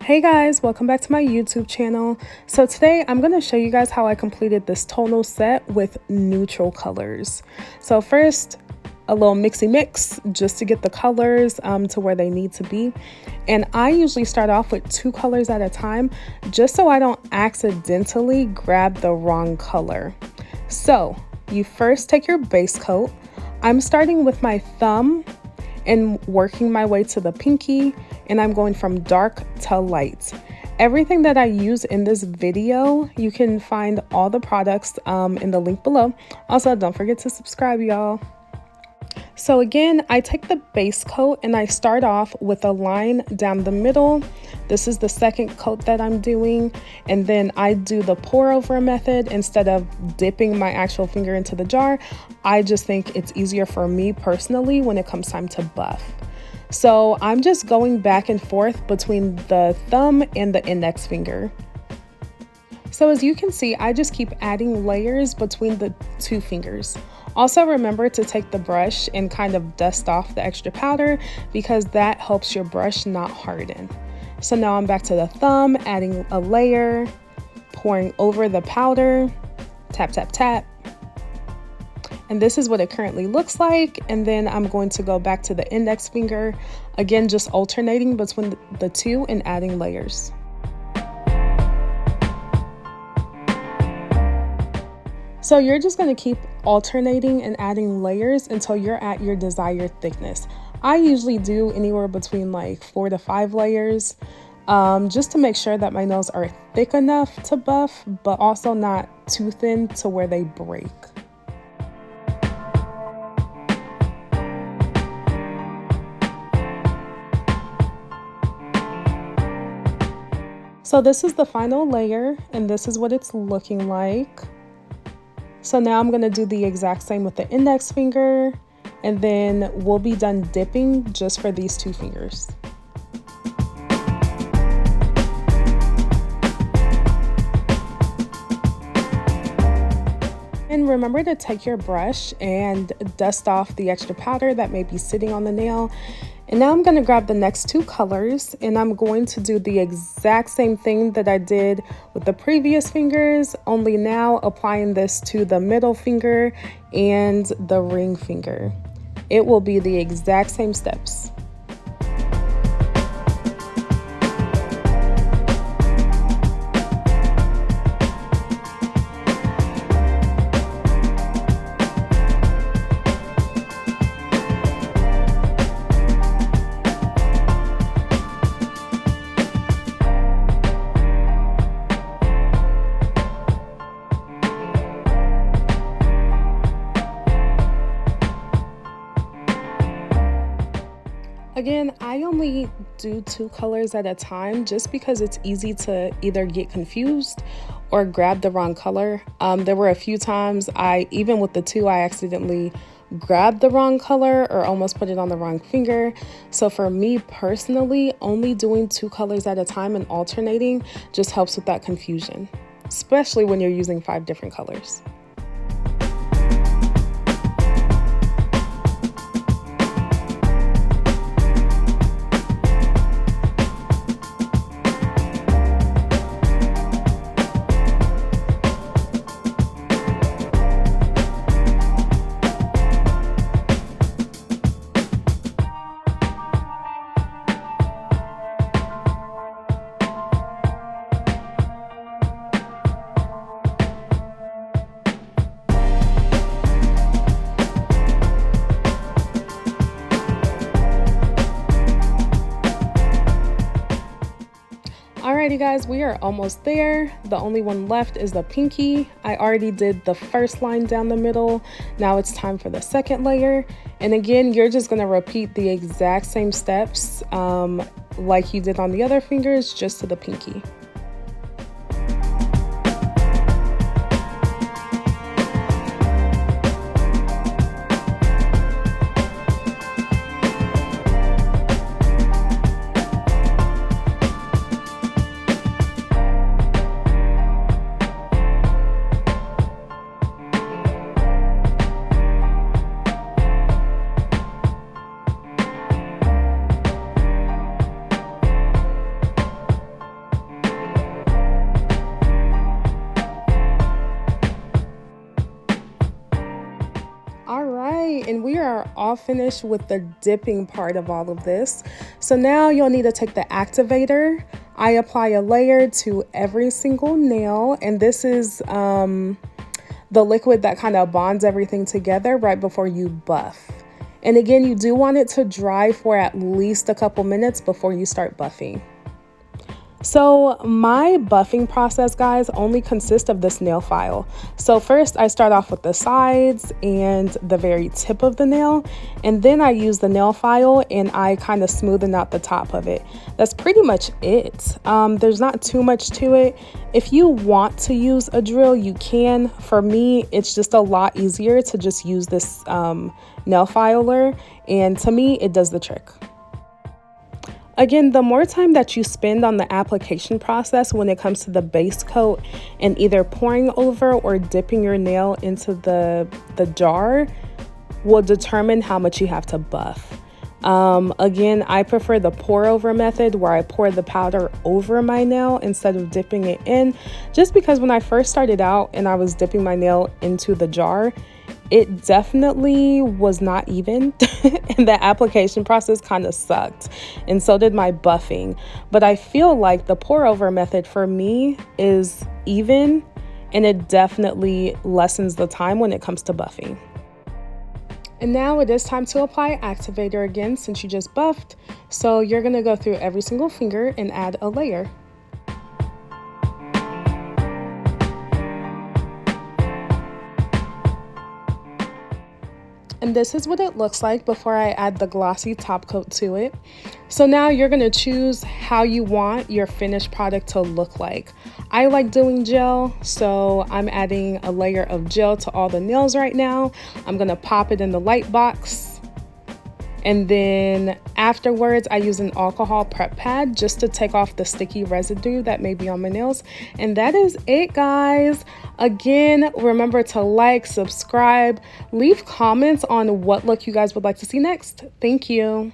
Hey guys, welcome back to my YouTube channel. So today I'm going to show you guys how I completed this tonal set with neutral colors. So first, a little mixy mix just to get the colors to where they need to be. And I usually start off with 2 colors at a time just so I don't accidentally grab the wrong color. So you first take your base coat. I'm starting with my thumb and working my way to the pinky, and I'm going from dark to light. Everything that I use in this video, you can find all the products in the link below. Also, don't forget to subscribe, y'all. So again, I take the base coat and I start off with a line down the middle. This is the second coat that I'm doing, and then I do the pour over method. Instead of dipping my actual finger into the jar, I just think it's easier for me personally when it comes time to buff. So I'm just going back and forth between the thumb and the index finger. So as you can see, I just keep adding layers between the 2 fingers. Also remember to take the brush and kind of dust off the extra powder because that helps your brush not harden. So now I'm back to the thumb, adding a layer, pouring over the powder, tap, tap, tap. And this is what it currently looks like. And then I'm going to go back to the index finger, again, just alternating between the 2 and adding layers. So you're just going to keep alternating and adding layers until you're at your desired thickness. I usually do anywhere between like 4 to 5 layers, just to make sure that my nails are thick enough to buff, but also not too thin to where they break. So this is the final layer, and this is what it's looking like. So now I'm going to do the exact same with the index finger, and then we'll be done dipping just for these 2 fingers. And remember to take your brush and dust off the extra powder that may be sitting on the nail. And now I'm going to grab the next 2 colors, and I'm going to do the exact same thing that I did with the previous fingers, only now applying this to the middle finger and the ring finger. It will be the exact same steps. Again, I only do 2 colors at a time just because it's easy to either get confused or grab the wrong color. There were a few times even with the 2, I accidentally grabbed the wrong color or almost put it on the wrong finger. So for me personally, only doing 2 colors at a time and alternating just helps with that confusion, especially when you're using 5 different colors. Alrighty guys, we are almost there. The only one left is the pinky. I already did the first line down the middle. Now it's time for the second layer. And again, you're just gonna repeat the exact same steps like you did on the other fingers, just to the pinky. all finished with the dipping part of all of this. So now you'll need to take the activator. I apply a layer to every single nail, and this is the liquid that kind of bonds everything together right before you buff. And again, you do want it to dry for at least a couple minutes before you start buffing. So my buffing process, guys, only consists of this nail file. So first I start off with the sides and the very tip of the nail, and then I use the nail file and I kind of smoothen out the top of it. That's pretty much it. There's not too much to it. If you want to use a drill, you can. For me, it's just a lot easier to just use this nail filer, and to me, it does the trick. Again, the more time that you spend on the application process when it comes to the base coat and either pouring over or dipping your nail into the jar will determine how much you have to buff. Again, I prefer the pour over method where I pour the powder over my nail instead of dipping it in, just because when I first started out and I was dipping my nail into the jar, it definitely was not even and the application process kind of sucked, and so did my buffing. But I feel like the pour over method for me is even, and it definitely lessens the time when it comes to buffing. And now it is time to apply activator again since you just buffed. So you're gonna go through every single finger and add a layer. And this is what it looks like before I add the glossy top coat to it. So now you're gonna choose how you want your finished product to look like. I like doing gel, so I'm adding a layer of gel to all the nails right now. I'm gonna pop it in the light box. And then afterwards, I use an alcohol prep pad just to take off the sticky residue that may be on my nails. And that is it, guys. Again, remember to like, subscribe, leave comments on what look you guys would like to see next. Thank you.